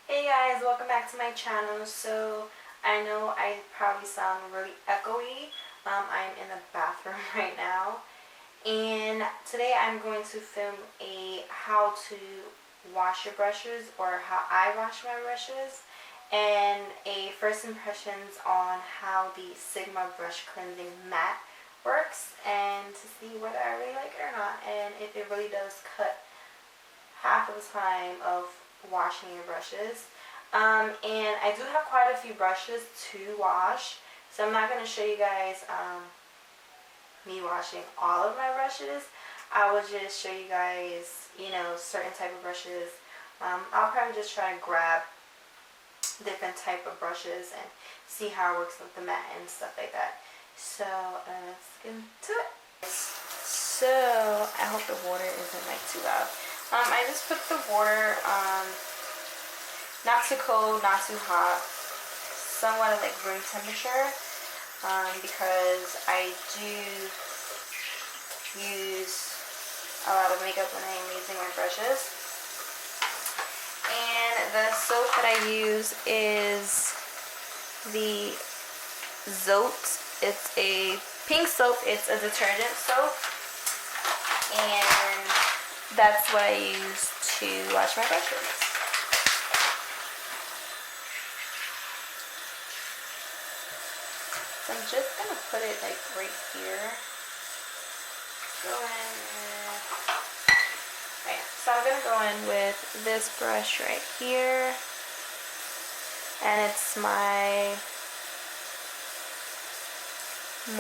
Hey guys, welcome back to my channel. So I know I probably sound really echoey. I'm in the bathroom right now, and today I'm going to film a how to wash your brushes, or how I wash my brushes, and a first impressions on how the Sigma brush cleansing mat works, and to see whether I really like it or not, and if it really does cut half of the time of washing your brushes. And I do have quite a few brushes to wash, so I'm not going to show you guys me washing all of my brushes. I will just show you guys, certain type of brushes. I'll probably just try to grab different type of brushes and see how it works with the mat and stuff like that. So let's get into it. So I hope the water isn't like too loud. I just put the water not too cold, not too hot, somewhat of like room temperature, because I do use a lot of makeup when I'm using my brushes. And the soap that I use is the Zote. It's a pink soap. It's a detergent soap, and that's what I use to wash my brushes. So I'm just gonna put it like right here. Go in with, right. So I'm gonna go in with this brush right here, and it's my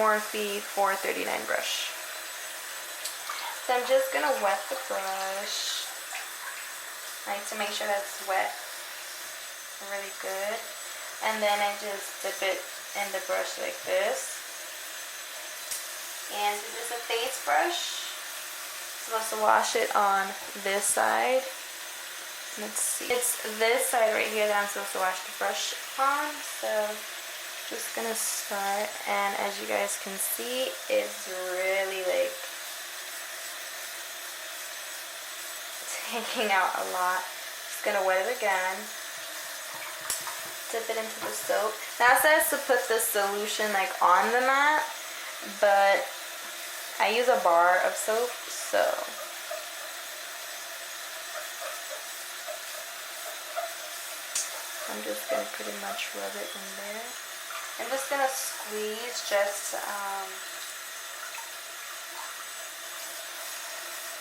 Morphe 439 brush. So I'm just gonna wet the brush. I like to make sure that's wet really good, and then I just dip it in the brush like this. And this is a face brush. I'm supposed to wash it on this side. Let's see. It's this side right here that I'm supposed to wash the brush on. So just gonna start, and as you guys can see, it's really like taking out a lot. Just gonna wet it again. Dip it into the soap. Now it says to put the solution like on the mat, but I use a bar of soap, so I'm just gonna pretty much rub it in there. I'm just gonna squeeze just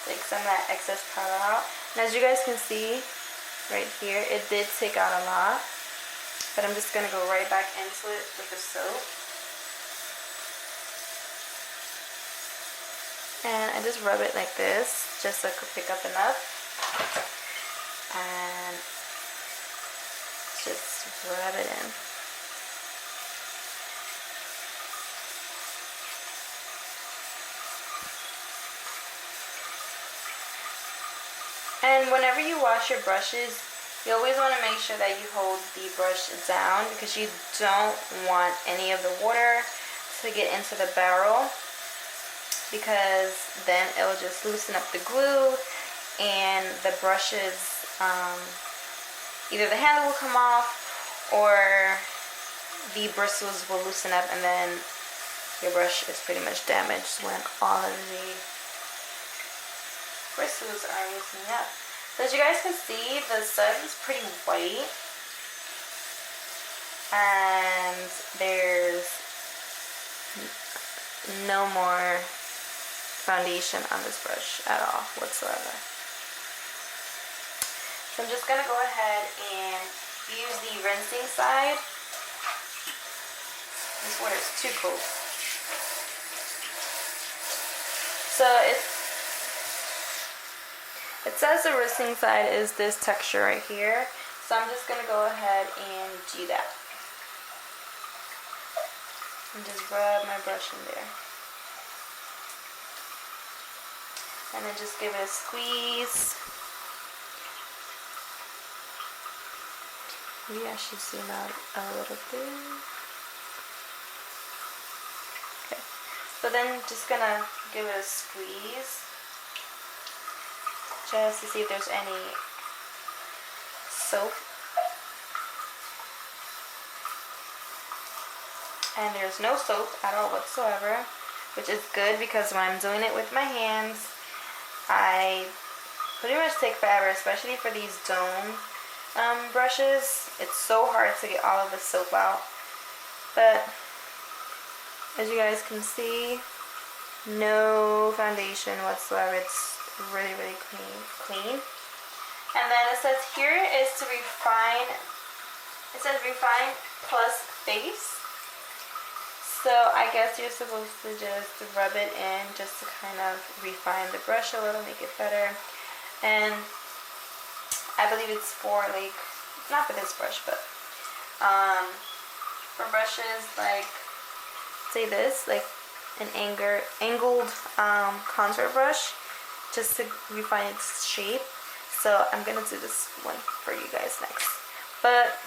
take some of that excess powder out. And as you guys can see right here, it did take out a lot. But I'm just going to go right back into it with the soap. And I just rub it like this, just so it could pick up enough. And just rub it in. And whenever you wash your brushes, you always want to make sure that you hold the brush down, because you don't want any of the water to get into the barrel, because then it will just loosen up the glue, and the brushes, either the handle will come off or the bristles will loosen up, and then your brush is pretty much damaged when all of the bristles are loosening up. So as you guys can see, the side is pretty white, and there's no more foundation on this brush at all whatsoever. So I'm just going to go ahead and use the rinsing side. This water is too cold. So it says the rinsing side is this texture right here. So I'm just going to go ahead and do that. And just rub my brush in there. And then just give it a squeeze. Maybe I should zoom out a little bit. Okay. So then just going to give it a squeeze, just to see if there's any soap And there's no soap at all whatsoever, which is good because when I'm doing it with my hands, I pretty much take forever, especially for these dome brushes. It's so hard to get all of the soap out. But as you guys can see, no foundation whatsoever. It's really, really clean. And then it says here is to refine. It says refine plus face. So I guess you're supposed to just rub it in just to kind of refine the brush a little, make it better. And I believe it's for like, not for this brush, but for brushes like, say this, like an angled contour brush, just to refine its shape. So I'm gonna do this one for you guys next. But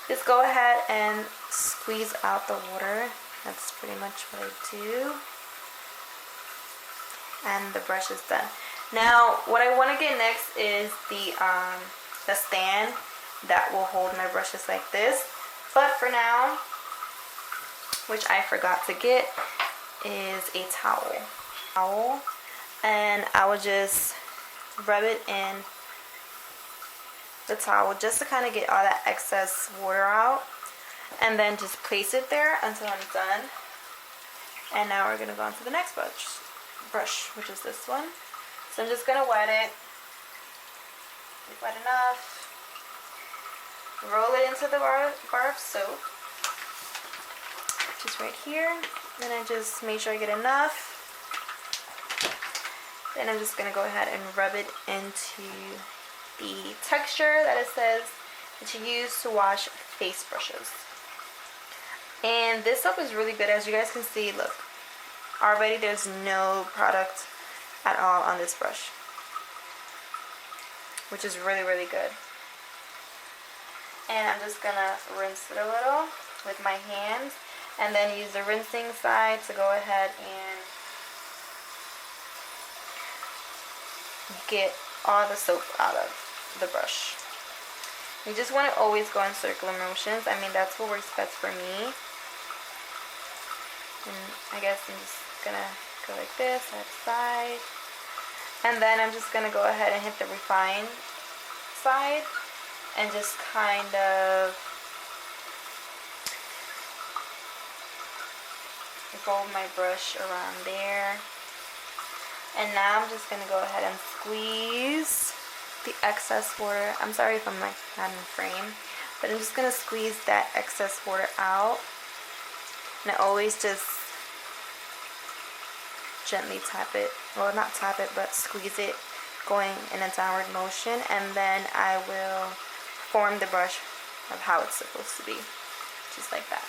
just go ahead and squeeze out the water. That's pretty much what I do. And the brush is done. Now, what I want to get next is the stand that will hold my brushes like this. But for now, which I forgot to get, is a towel. And I will just rub it in the towel just to kind of get all that excess water out, and then just place it there until I'm done. And now we're gonna go on to the next brush, which is this one. So I'm just gonna wet it, wet enough, roll it into the bar of soap, which is right here. Then I just make sure I get enough. Then I'm just gonna go ahead and rub it into the texture that it says that you use to wash face brushes. And this soap is really good. As you guys can see, look, already there's no product at all on this brush, which is really, really good. And I'm just gonna rinse it a little with my hands, and then use the rinsing side to go ahead and get all the soap out of the brush. You just want to always go in circular motions. I mean, that's what works best for me. And I guess I'm just gonna go like this, side to side. And then I'm just gonna go ahead and hit the refine side and just kind of fold my brush around there. And now I'm just gonna go ahead and squeeze the excess water. I'm sorry if I'm like not in frame, but I'm just gonna squeeze that excess water out. And I always just gently tap it, well, not tap it, but squeeze it, going in a downward motion, and then I will form the brush of how it's supposed to be, just like that.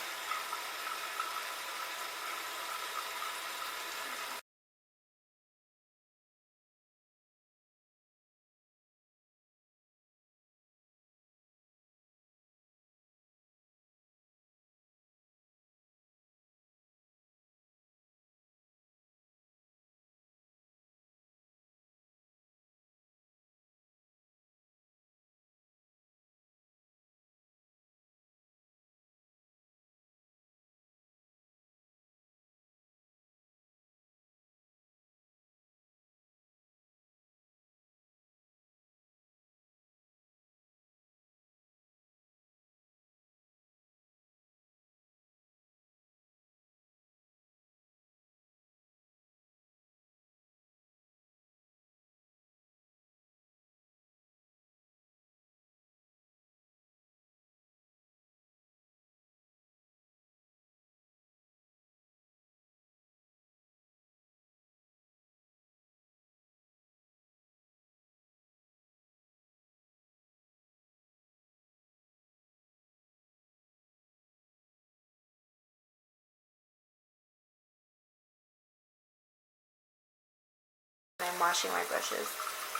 I'm washing my brushes.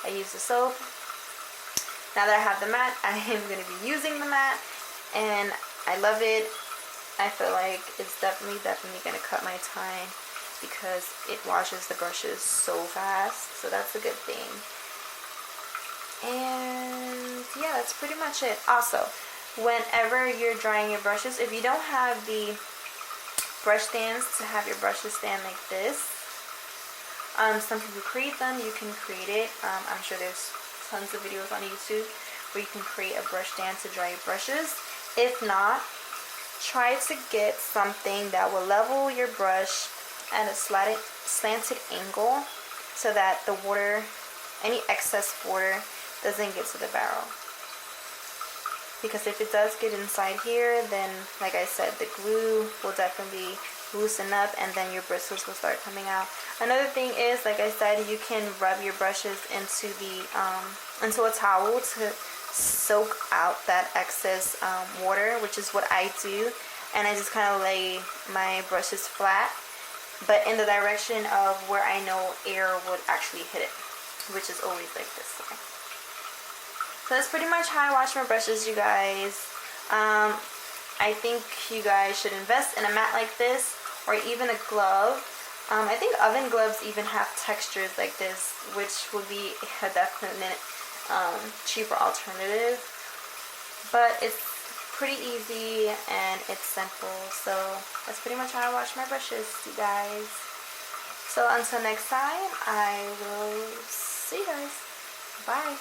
I use the soap. Now that I have the mat, I am going to be using the mat, and I love it. I feel like it's definitely going to cut my time because it washes the brushes so fast. So that's a good thing. And yeah, that's pretty much it. Also, whenever you're drying your brushes, if you don't have the brush stands to have your brushes stand like this. Some people create them. You can create it. I'm sure there's tons of videos on YouTube where you can create a brush stand to dry your brushes. If not, try to get something that will level your brush at a slanted angle so that the water, any excess water, doesn't get to the barrel. Because if it does get inside here, then like I said, the glue will definitely loosen up and then your bristles will start coming out. Another thing is, like I said, you can rub your brushes into a towel to soak out that excess water, which is what I do. And I just kind of lay my brushes flat, but in the direction of where I know air would actually hit it, which is always like this way. So that's pretty much how I wash my brushes, you guys. I think you guys should invest in a mat like this, or even a glove. I think oven gloves even have textures like this, which would be a definite cheaper alternative. But it's pretty easy and it's simple. So that's pretty much how I wash my brushes, you guys. So until next time, I will see you guys. Bye.